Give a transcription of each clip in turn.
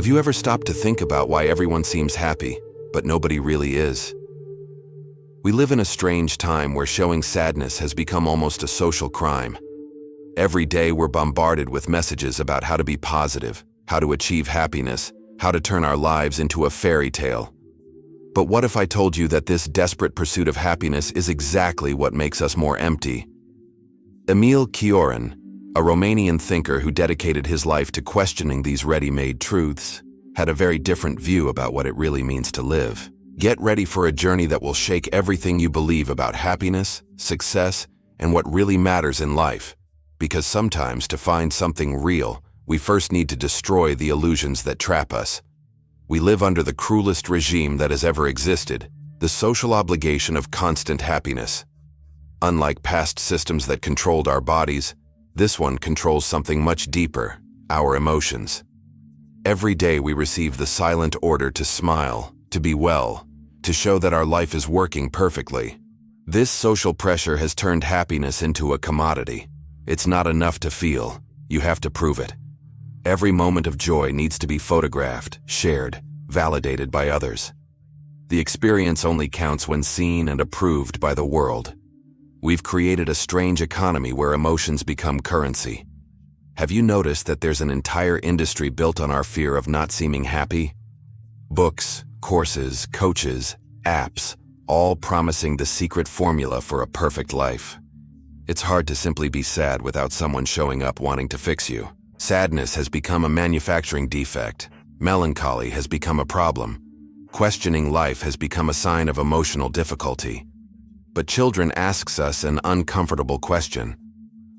Have you ever stopped to think about why everyone seems happy, but nobody really is? We live in a strange time where showing sadness has become almost a social crime. Every day we're bombarded with messages about how to be positive, how to achieve happiness, how to turn our lives into a fairy tale. But what if I told you that this desperate pursuit of happiness is exactly what makes us more empty? Emil Cioran, a Romanian thinker who dedicated his life to questioning these ready-made truths, had a very different view about what it really means to live. Get ready for a journey that will shake everything you believe about happiness, success, and what really matters in life. Because sometimes to find something real, we first need to destroy the illusions that trap us. We live under the cruelest regime that has ever existed, the social obligation of constant happiness. Unlike past systems that controlled our bodies, this one controls something much deeper, our emotions. Every day we receive the silent order to smile, to be well, to show that our life is working perfectly. This social pressure has turned happiness into a commodity. It's not enough to feel, you have to prove it. Every moment of joy needs to be photographed, shared, validated by others. The experience only counts when seen and approved by the world. We've created a strange economy where emotions become currency. Have you noticed that there's an entire industry built on our fear of not seeming happy? Books, courses, coaches, apps, all promising the secret formula for a perfect life. It's hard to simply be sad without someone showing up wanting to fix you. Sadness has become a manufacturing defect. Melancholy has become a problem. Questioning life has become a sign of emotional difficulty. But children asks us an uncomfortable question.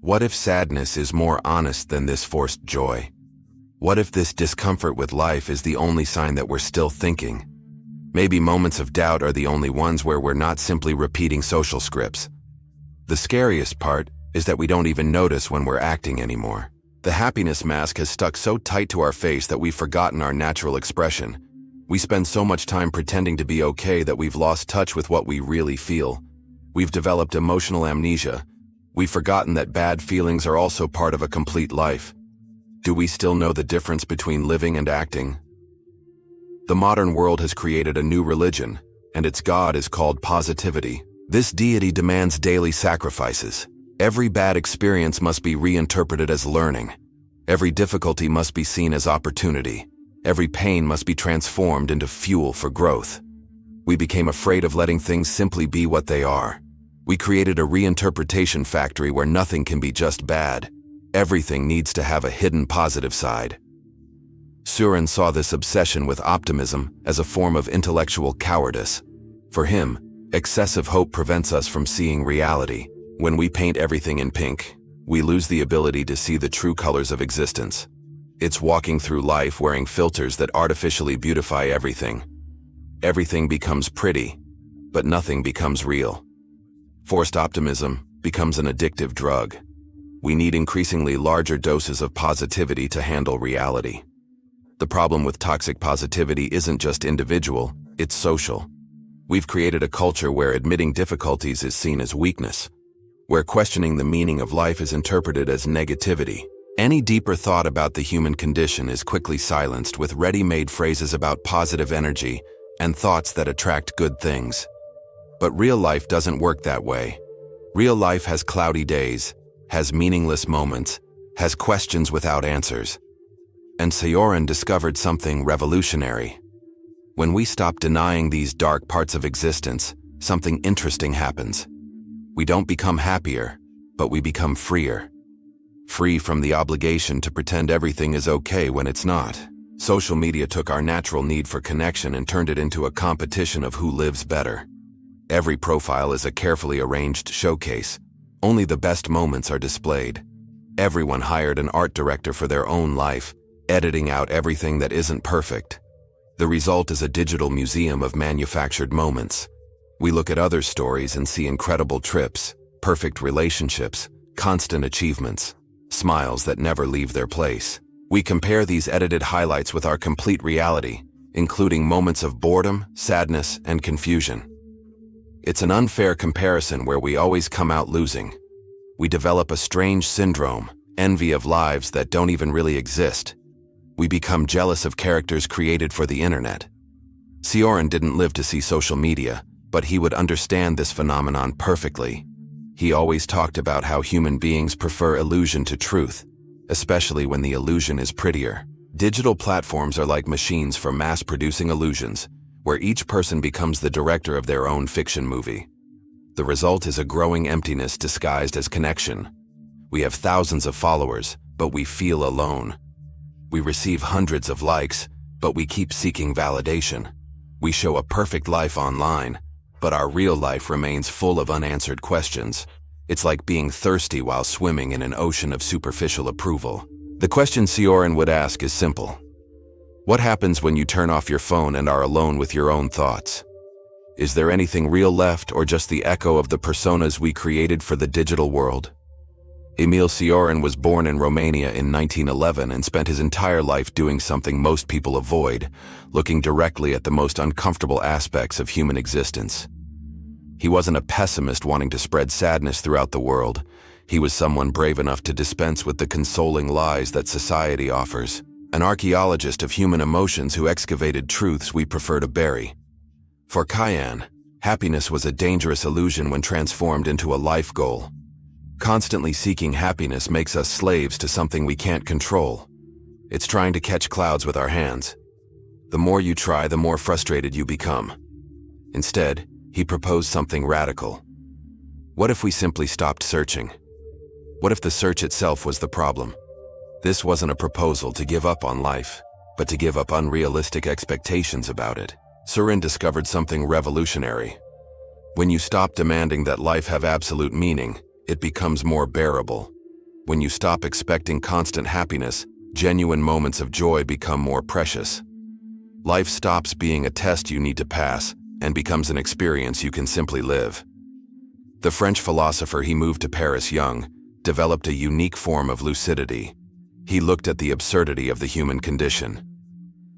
What if sadness is more honest than this forced joy? What if this discomfort with life is the only sign that we're still thinking? Maybe moments of doubt are the only ones where we're not simply repeating social scripts. The scariest part is that we don't even notice when we're acting anymore. The happiness mask has stuck so tight to our face that we've forgotten our natural expression. We spend so much time pretending to be okay that we've lost touch with what we really feel. We've developed emotional amnesia. We've forgotten that bad feelings are also part of a complete life. Do we still know the difference between living and acting? The modern world has created a new religion, and its god is called positivity. This deity demands daily sacrifices. Every bad experience must be reinterpreted as learning. Every difficulty must be seen as opportunity. Every pain must be transformed into fuel for growth. We became afraid of letting things simply be what they are. We created a reinterpretation factory where nothing can be just bad. Everything needs to have a hidden positive side. Cioran saw this obsession with optimism as a form of intellectual cowardice. For him, excessive hope prevents us from seeing reality. When we paint everything in pink, we lose the ability to see the true colors of existence. It's walking through life wearing filters that artificially beautify everything. Everything becomes pretty, but nothing becomes real. Forced optimism becomes an addictive drug. We need increasingly larger doses of positivity to handle reality. The problem with toxic positivity isn't just individual, it's social. We've created a culture where admitting difficulties is seen as weakness, where questioning the meaning of life is interpreted as negativity. Any deeper thought about the human condition is quickly silenced with ready-made phrases about positive energy and thoughts that attract good things. But real life doesn't work that way. Real life has cloudy days, has meaningless moments, has questions without answers. And Cioran discovered something revolutionary. When we stop denying these dark parts of existence, something interesting happens. We don't become happier, but we become freer. Free from the obligation to pretend everything is okay when it's not. Social media took our natural need for connection and turned it into a competition of who lives better. Every profile is a carefully arranged showcase. Only the best moments are displayed. Everyone hired an art director for their own life, editing out everything that isn't perfect. The result is a digital museum of manufactured moments. We look at others' stories and see incredible trips, perfect relationships, constant achievements, smiles that never leave their place. We compare these edited highlights with our complete reality, including moments of boredom, sadness, and confusion. It's an unfair comparison where we always come out losing. We develop a strange syndrome, envy of lives that don't even really exist. We become jealous of characters created for the internet. Cioran didn't live to see social media, but he would understand this phenomenon perfectly. He always talked about how human beings prefer illusion to truth, especially when the illusion is prettier. Digital platforms are like machines for mass-producing illusions, where each person becomes the director of their own fiction movie. The result is a growing emptiness disguised as connection. We have thousands of followers, but we feel alone. We receive hundreds of likes, but we keep seeking validation. We show a perfect life online, but our real life remains full of unanswered questions. It's like being thirsty while swimming in an ocean of superficial approval. The question Cioran would ask is simple. What happens when you turn off your phone and are alone with your own thoughts? Is there anything real left, or just the echo of the personas we created for the digital world? Emil Cioran was born in Romania in 1911 and spent his entire life doing something most people avoid, looking directly at the most uncomfortable aspects of human existence. He wasn't a pessimist wanting to spread sadness throughout the world. He was someone brave enough to dispense with the consoling lies that society offers, an archaeologist of human emotions who excavated truths we prefer to bury. For Cioran, happiness was a dangerous illusion when transformed into a life goal. Constantly seeking happiness makes us slaves to something we can't control. It's trying to catch clouds with our hands. The more you try, the more frustrated you become. Instead, he proposed something radical. What if we simply stopped searching? What if the search itself was the problem? This wasn't a proposal to give up on life, but to give up unrealistic expectations about it. Cioran discovered something revolutionary. When you stop demanding that life have absolute meaning, it becomes more bearable. When you stop expecting constant happiness, genuine moments of joy become more precious. Life stops being a test you need to pass and becomes an experience you can simply live. The French philosopher, he moved to Paris young, developed a unique form of lucidity. He looked at the absurdity of the human condition.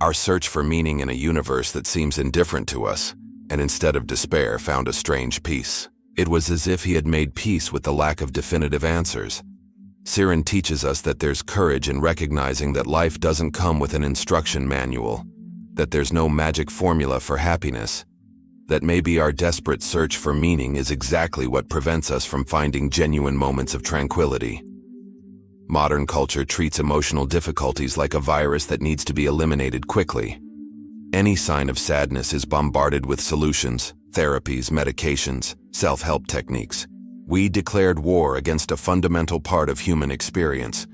Our search for meaning in a universe that seems indifferent to us, and instead of despair found a strange peace. It was as if he had made peace with the lack of definitive answers. Cioran teaches us that there's courage in recognizing that life doesn't come with an instruction manual, that there's no magic formula for happiness, that maybe our desperate search for meaning is exactly what prevents us from finding genuine moments of tranquility. Modern culture treats emotional difficulties like a virus that needs to be eliminated quickly. Any sign of sadness is bombarded with solutions, therapies, medications, self-help techniques. We declared war against a fundamental part of human experience.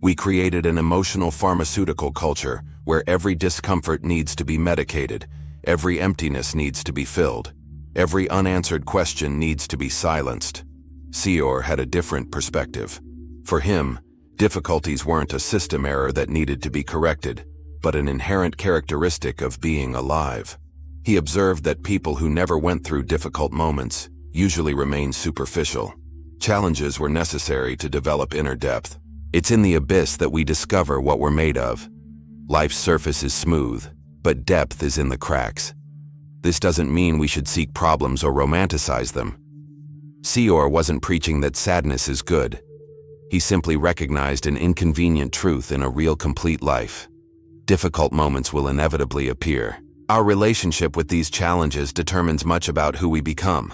We created an emotional pharmaceutical culture where every discomfort needs to be medicated, every emptiness needs to be filled, every unanswered question needs to be silenced. Cioran had a different perspective. For him, difficulties weren't a system error that needed to be corrected, but an inherent characteristic of being alive. He observed that people who never went through difficult moments usually remained superficial. Challenges were necessary to develop inner depth. It's in the abyss that we discover what we're made of. Life's surface is smooth, but depth is in the cracks. This doesn't mean we should seek problems or romanticize them. Cioran wasn't preaching that sadness is good. He simply recognized an inconvenient truth in a real complete life. Difficult moments will inevitably appear. Our relationship with these challenges determines much about who we become.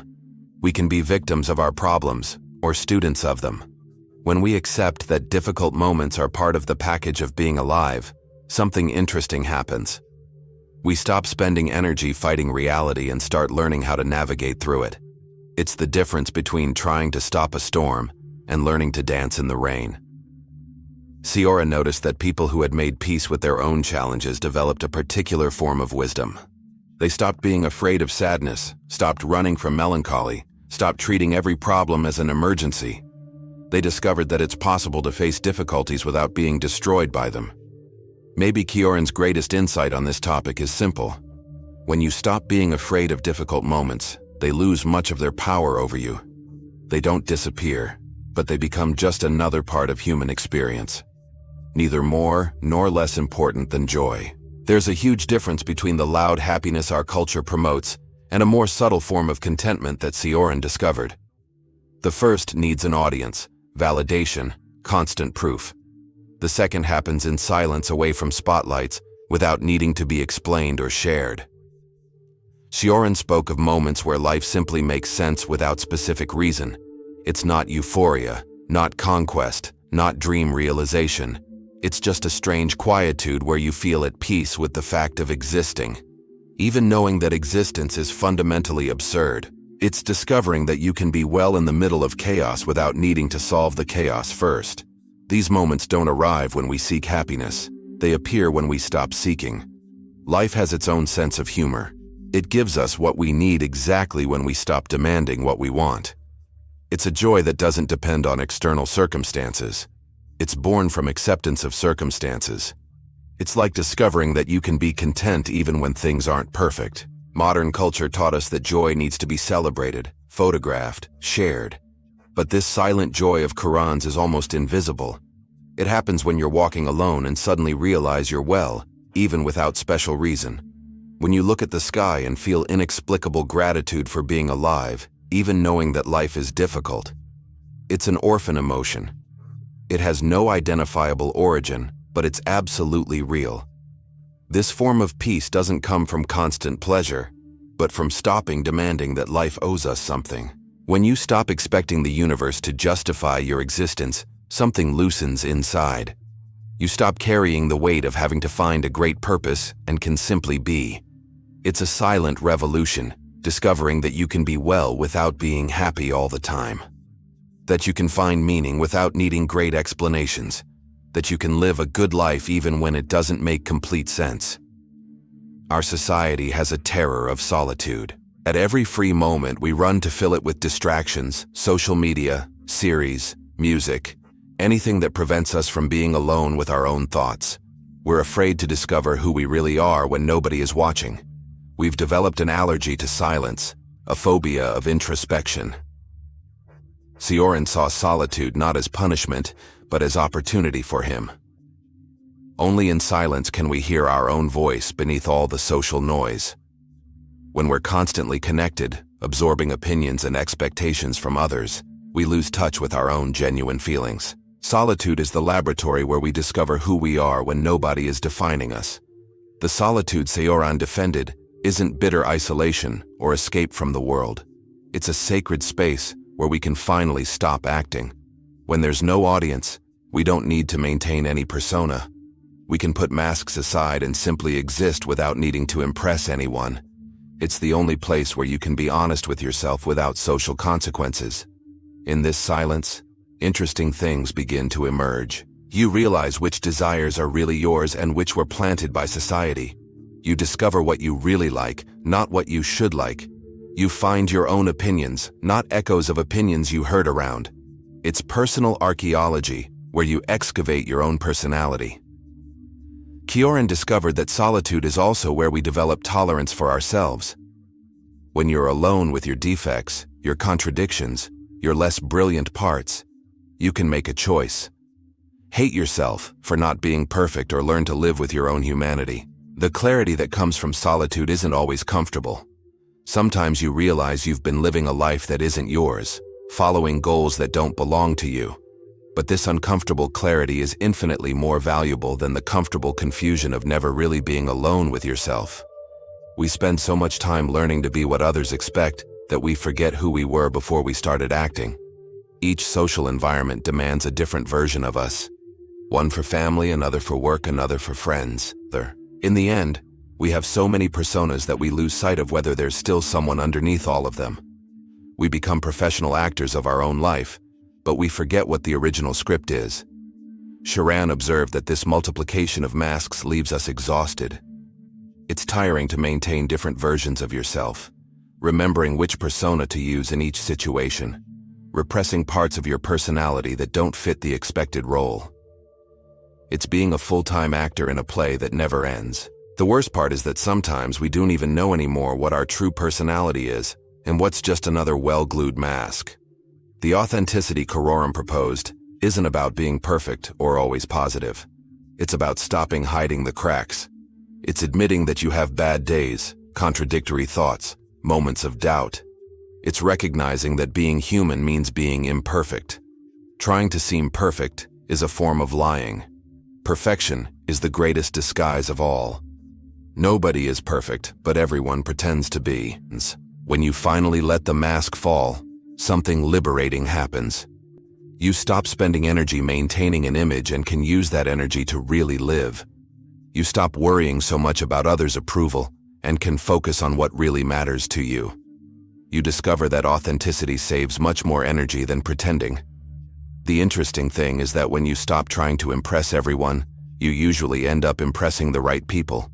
We can be victims of our problems or students of them. When we accept that difficult moments are part of the package of being alive, something interesting happens. We stop spending energy fighting reality and start learning how to navigate through it. It's the difference between trying to stop a storm and learning to dance in the rain. Cioran noticed that people who had made peace with their own challenges developed a particular form of wisdom. They stopped being afraid of sadness, stopped running from melancholy, stopped treating every problem as an emergency. They discovered that it's possible to face difficulties without being destroyed by them. Maybe Cioran's greatest insight on this topic is simple. When you stop being afraid of difficult moments, they lose much of their power over you. They don't disappear, but they become just another part of human experience. Neither more nor less important than joy. There's a huge difference between the loud happiness our culture promotes and a more subtle form of contentment that Cioran discovered. The first needs an audience, validation, constant proof. The second happens in silence away from spotlights, without needing to be explained or shared. Cioran spoke of moments where life simply makes sense without specific reason. It's not euphoria, not conquest, not dream realization. It's just a strange quietude where you feel at peace with the fact of existing. Even knowing that existence is fundamentally absurd. It's discovering that you can be well in the middle of chaos without needing to solve the chaos first. These moments don't arrive when we seek happiness. They appear when we stop seeking. Life has its own sense of humor. It gives us what we need exactly when we stop demanding what we want. It's a joy that doesn't depend on external circumstances. It's born from acceptance of circumstances. It's like discovering that you can be content even when things aren't perfect. Modern culture taught us that joy needs to be celebrated, photographed, shared. But this silent joy of Cioran's is almost invisible. It happens when you're walking alone and suddenly realize you're well, even without special reason. When you look at the sky and feel inexplicable gratitude for being alive, even knowing that life is difficult. It's an orphan emotion. It has no identifiable origin, but it's absolutely real. This form of peace doesn't come from constant pleasure, but from stopping demanding that life owes us something. When you stop expecting the universe to justify your existence, something loosens inside. You stop carrying the weight of having to find a great purpose and can simply be. It's a silent revolution, discovering that you can be well without being happy all the time. That you can find meaning without needing great explanations. That you can live a good life even when it doesn't make complete sense. Our society has a terror of solitude. At every free moment, we run to fill it with distractions, social media, series, music, anything that prevents us from being alone with our own thoughts. We're afraid to discover who we really are when nobody is watching. We've developed an allergy to silence, a phobia of introspection. Cioran saw solitude not as punishment, but as opportunity for him. Only in silence can we hear our own voice beneath all the social noise. When we're constantly connected, absorbing opinions and expectations from others, we lose touch with our own genuine feelings. Solitude is the laboratory where we discover who we are when nobody is defining us. The solitude Cioran defended isn't bitter isolation or escape from the world. It's a sacred space where we can finally stop acting. When there's no audience, we don't need to maintain any persona. We can put masks aside and simply exist without needing to impress anyone. It's the only place where you can be honest with yourself without social consequences. In this silence, interesting things begin to emerge. You realize which desires are really yours and which were planted by society. You discover what you really like, not what you should like. You find your own opinions, not echoes of opinions you heard around. It's personal archaeology, where you excavate your own personality. Cioran discovered that solitude is also where we develop tolerance for ourselves. When you're alone with your defects, your contradictions, your less brilliant parts, you can make a choice. Hate yourself for not being perfect or learn to live with your own humanity. The clarity that comes from solitude isn't always comfortable. Sometimes you realize you've been living a life that isn't yours, following goals that don't belong to you. But this uncomfortable clarity is infinitely more valuable than the comfortable confusion of never really being alone with yourself. We spend so much time learning to be what others expect that we forget who we were before we started acting. Each social environment demands a different version of us. One for family, another for work, another for friends. In the end, we have so many personas that we lose sight of whether there's still someone underneath all of them. We become professional actors of our own life, but we forget what the original script is. Cioran observed that this multiplication of masks leaves us exhausted. It's tiring to maintain different versions of yourself, remembering which persona to use in each situation, repressing parts of your personality that don't fit the expected role. It's being a full-time actor in a play that never ends. The worst part is that sometimes we don't even know anymore what our true personality is and what's just another well-glued mask. The authenticity Cioran proposed isn't about being perfect or always positive. It's about stopping hiding the cracks. It's admitting that you have bad days, contradictory thoughts, moments of doubt. It's recognizing that being human means being imperfect. Trying to seem perfect is a form of lying. Perfection is the greatest disguise of all. Nobody is perfect, but everyone pretends to be. When you finally let the mask fall, something liberating happens. You stop spending energy maintaining an image and can use that energy to really live. You stop worrying so much about others' approval and can focus on what really matters to you. You discover that authenticity saves much more energy than pretending. The interesting thing is that when you stop trying to impress everyone, you usually end up impressing the right people.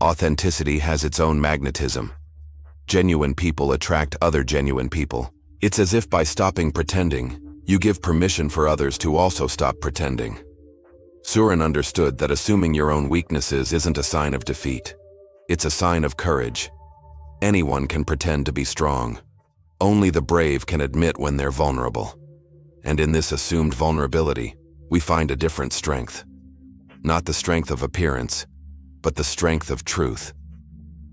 Authenticity has its own magnetism. Genuine people attract other genuine people. It's as if by stopping pretending, you give permission for others to also stop pretending. Cioran understood that assuming your own weaknesses isn't a sign of defeat. It's a sign of courage. Anyone can pretend to be strong. Only the brave can admit when they're vulnerable. And in this assumed vulnerability, we find a different strength. Not the strength of appearance, but the strength of truth.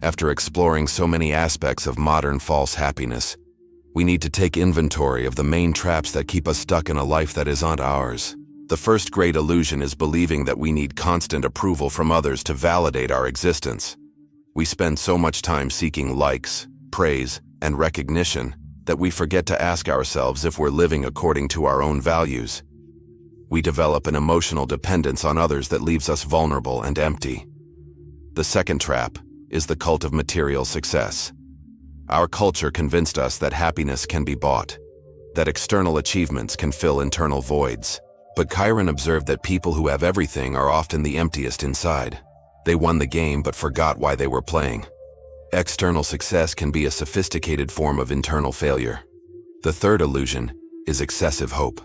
After exploring so many aspects of modern false happiness, we need to take inventory of the main traps that keep us stuck in a life that isn't ours. The first great illusion is believing that we need constant approval from others to validate our existence. We spend so much time seeking likes, praise, and recognition that we forget to ask ourselves if we're living according to our own values. We develop an emotional dependence on others that leaves us vulnerable and empty. The second trap is the cult of material success. Our culture convinced us that happiness can be bought, that external achievements can fill internal voids. But Cioran observed that people who have everything are often the emptiest inside. They won the game but forgot why they were playing. External success can be a sophisticated form of internal failure. The third illusion is excessive hope.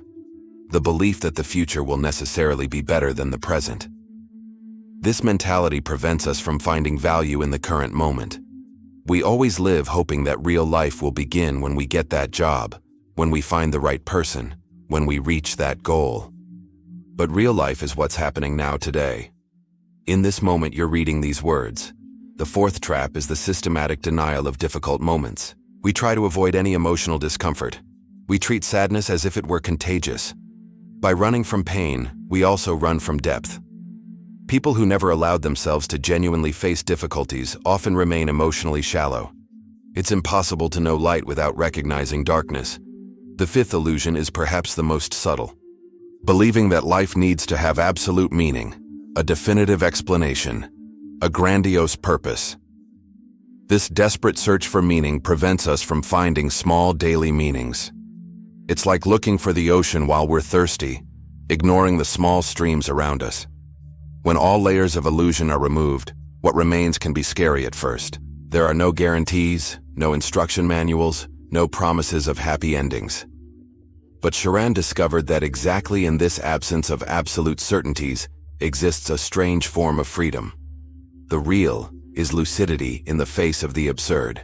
The belief that the future will necessarily be better than the present. This mentality prevents us from finding value in the current moment. We always live hoping that real life will begin when we get that job, when we find the right person, when we reach that goal. But real life is what's happening now today. In this moment you're reading these words. The fourth trap is the systematic denial of difficult moments. We try to avoid any emotional discomfort. We treat sadness as if it were contagious. By running from pain, we also run from depth. People who never allowed themselves to genuinely face difficulties often remain emotionally shallow. It's impossible to know light without recognizing darkness. The fifth illusion is perhaps the most subtle. Believing that life needs to have absolute meaning, a definitive explanation, a grandiose purpose. This desperate search for meaning prevents us from finding small daily meanings. It's like looking for the ocean while we're thirsty, ignoring the small streams around us. When all layers of illusion are removed, what remains can be scary at first. There are no guarantees, no instruction manuals, no promises of happy endings. But Cioran discovered that exactly in this absence of absolute certainties exists a strange form of freedom. The real is lucidity in the face of the absurd.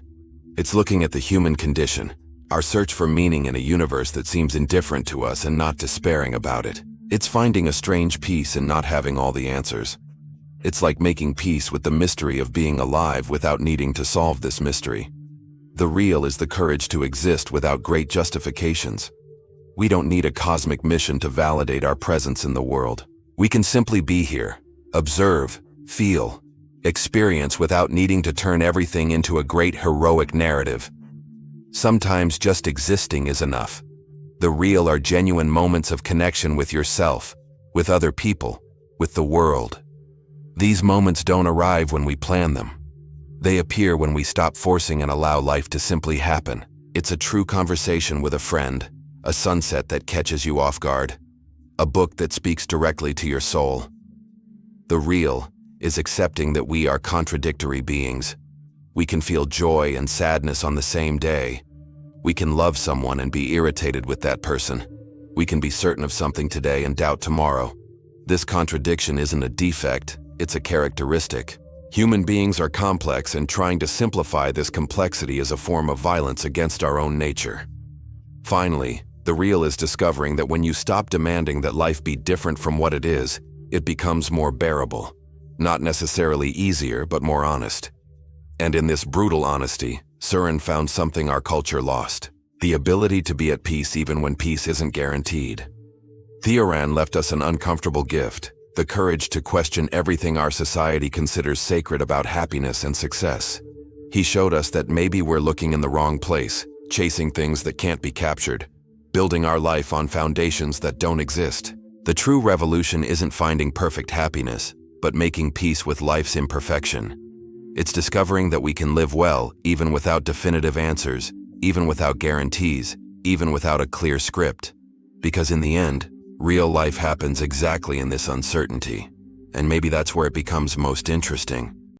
It's looking at the human condition, our search for meaning in a universe that seems indifferent to us and not despairing about it. It's finding a strange peace in not having all the answers. It's like making peace with the mystery of being alive without needing to solve this mystery. The real is the courage to exist without great justifications. We don't need a cosmic mission to validate our presence in the world. We can simply be here, observe, feel, experience without needing to turn everything into a great heroic narrative. Sometimes just existing is enough. The real are genuine moments of connection with yourself, with other people, with the world. These moments don't arrive when we plan them. They appear when we stop forcing and allow life to simply happen. It's a true conversation with a friend, a sunset that catches you off guard, a book that speaks directly to your soul. The real is accepting that we are contradictory beings. We can feel joy and sadness on the same day. We can love someone and be irritated with that person. We can be certain of something today and doubt tomorrow. This contradiction isn't a defect, it's a characteristic. Human beings are complex, and trying to simplify this complexity is a form of violence against our own nature. Finally, the real is discovering that when you stop demanding that life be different from what it is, it becomes more bearable. Not necessarily easier, but more honest. And in this brutal honesty, Cioran found something our culture lost: the ability to be at peace even when peace isn't guaranteed. Cioran left us an uncomfortable gift, the courage to question everything our society considers sacred about happiness and success. He showed us that maybe we're looking in the wrong place, chasing things that can't be captured, building our life on foundations that don't exist. The true revolution isn't finding perfect happiness, but making peace with life's imperfection. It's discovering that we can live well, even without definitive answers, even without guarantees, even without a clear script. Because in the end, real life happens exactly in this uncertainty. And maybe that's where it becomes most interesting.